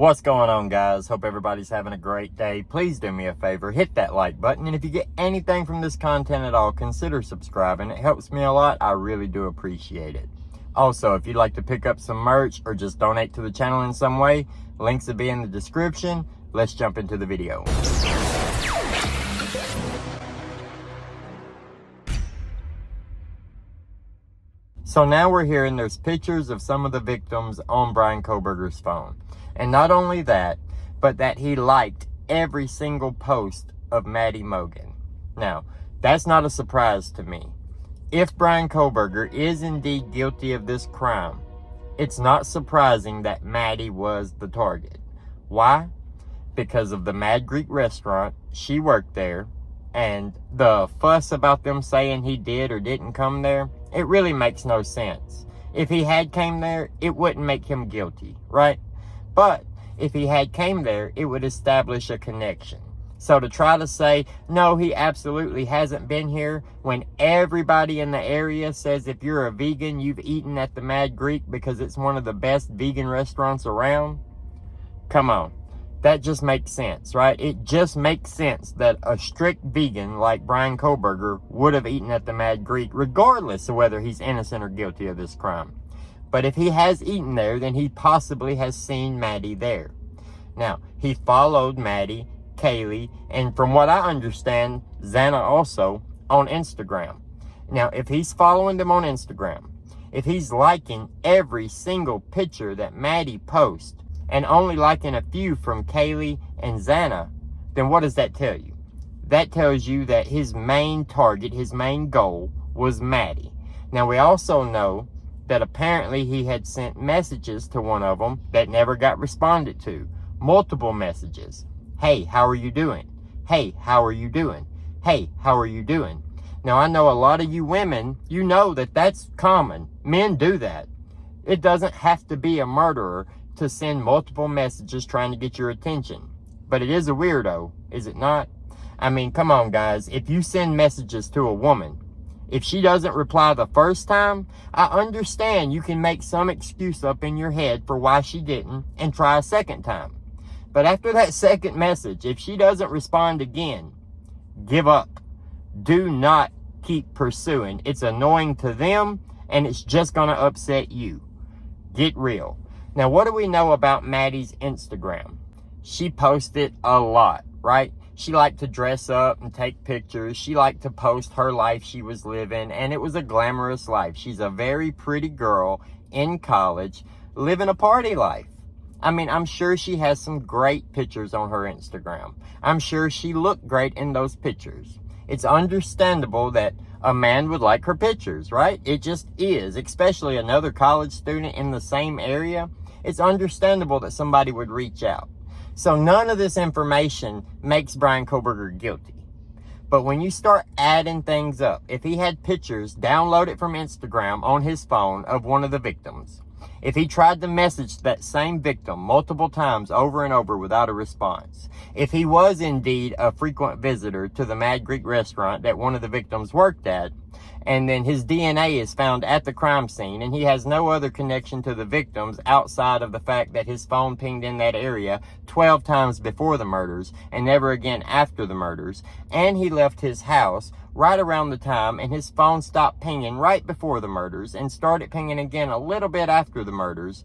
What's going on, guys? Hope everybody's having a great day. Please do me a favor, hit that like button, and if you get anything from this content at all, consider subscribing. It helps me a lot. I really do appreciate it. Also, if you'd like to pick up some merch or just donate to the channel in some way, links will be in the description. Let's jump into the video. So now we're hearing there's pictures of some of the victims on Bryan Kohberger's phone. And not only that, but that he liked every single post of Maddie Mogan. Now, that's not a surprise to me. If Bryan Kohberger is indeed guilty of this crime, it's not surprising that Maddie was the target. Why? Because of the Mad Greek restaurant. She worked there, and the fuss about them saying he did or didn't come there, it really makes no sense. If he had came there, it wouldn't make him guilty, right? But if he had came there, it would establish a connection. So to try to say, no, he absolutely hasn't been here, when everybody in the area says if you're a vegan, you've eaten at the Mad Greek because it's one of the best vegan restaurants around, come on. That just makes sense, right? It just makes sense that a strict vegan like Bryan Kohberger would have eaten at the Mad Greek, regardless of whether he's innocent or guilty of this crime. But if he has eaten there, then he possibly has seen Maddie there. Now, he followed Maddie, Kaylee, and from what I understand, Xana also, on Instagram. Now, if he's following them on Instagram, if he's liking every single picture that Maddie posts, and only liking a few from Kaylee and Xana, then what does that tell you? That tells you that his main target, his main goal, was Maddie. Now, we also know that apparently he had sent messages to one of them that never got responded to. Multiple messages. Hey, how are you doing? Hey, how are you doing? Hey, how are you doing? Now, I know a lot of you women, you know that that's common. Men do that. It doesn't have to be a murderer to send multiple messages trying to get your attention. But it is a weirdo, is it not? I mean, come on, guys. If you send messages to a woman, if she doesn't reply the first time, I understand you can make some excuse up in your head for why she didn't and try a second time. But after that second message, if she doesn't respond again, give up. Do not keep pursuing. It's annoying to them, and it's just going to upset you. Get real. Now, what do we know about Maddie's Instagram? She posted a lot, right? She liked to dress up and take pictures. She liked to post her life she was living, and it was a glamorous life. She's a very pretty girl in college, living a party life. I mean, I'm sure she has some great pictures on her Instagram. I'm sure she looked great in those pictures. It's understandable that a man would like her pictures, right? It just is, especially another college student in the same area. It's understandable that somebody would reach out. So none of this information makes Bryan Kohberger guilty. But when you start adding things up, if he had pictures downloaded from Instagram on his phone of one of the victims, if he tried to message that same victim multiple times over and over without a response, if he was indeed a frequent visitor to the Mad Greek restaurant that one of the victims worked at, and then his DNA is found at the crime scene, and he has no other connection to the victims outside of the fact that his phone pinged in that area 12 times before the murders and never again after the murders, and he left his house right around the time, and his phone stopped pinging right before the murders and started pinging again a little bit after the murders,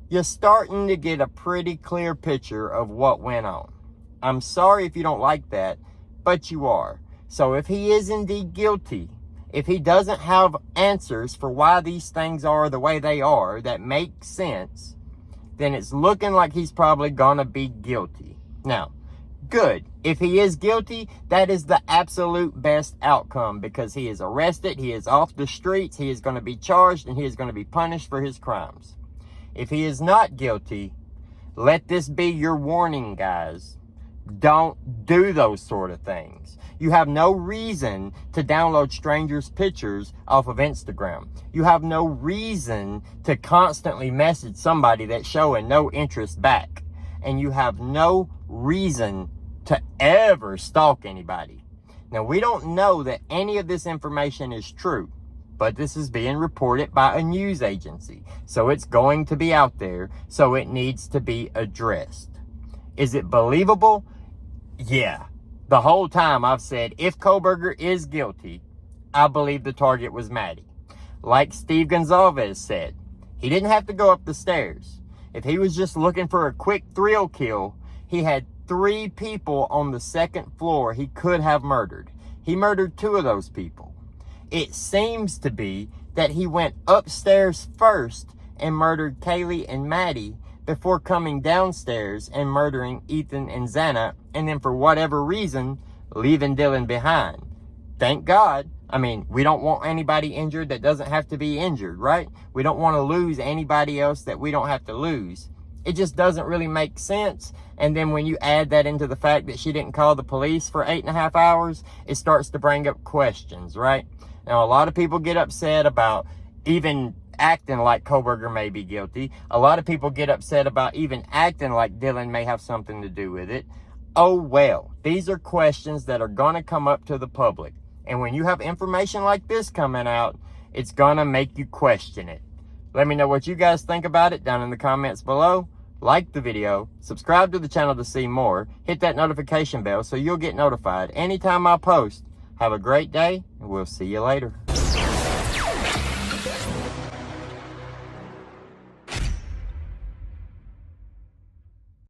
you're starting to get a pretty clear picture of what went on. I'm sorry if you don't like that, but you are. So if he is indeed guilty, if he doesn't have answers for why these things are the way they are that make sense, then it's looking like he's probably gonna be guilty. Now, good. If he is guilty, that is the absolute best outcome, because he is arrested, he is off the streets, he is going to be charged, and he is going to be punished for his crimes. If he is not guilty, let this be your warning, guys. Don't do those sort of things. You have no reason to download strangers' pictures off of Instagram. You have no reason to constantly message somebody that's showing no interest back. And you have no reason to ever stalk anybody. Now, we don't know that any of this information is true, but this is being reported by a news agency. So it's going to be out there, so it needs to be addressed. Is it believable? Yeah. The whole time I've said, if Kohberger is guilty, I believe the target was Maddie. Like Steve Gonzalez said, he didn't have to go up the stairs. If he was just looking for a quick thrill kill, he had 3 people on the 2nd floor he could have murdered. He murdered 2 of those people. It seems to be that he went upstairs first and murdered Kaylee and Maddie before coming downstairs and murdering Ethan and Xana, and then for whatever reason, leaving Dylan behind. Thank God. I mean, we don't want anybody injured that doesn't have to be injured, right? We don't want to lose anybody else that we don't have to lose. It just doesn't really make sense. And then when you add that into the fact that she didn't call the police for 8.5 hours, it starts to bring up questions, right? Now, a lot of people get upset about even acting like Kohberger may be guilty. A lot of people get upset about even acting like Dylan may have something to do with it. Oh, well, these are questions that are going to come up to the public. And when you have information like this coming out, it's going to make you question it. Let me know what you guys think about it down in the comments below. Like the video, subscribe to the channel to see more, hit that notification bell so you'll get notified anytime I post. Have a great day, and we'll see you later.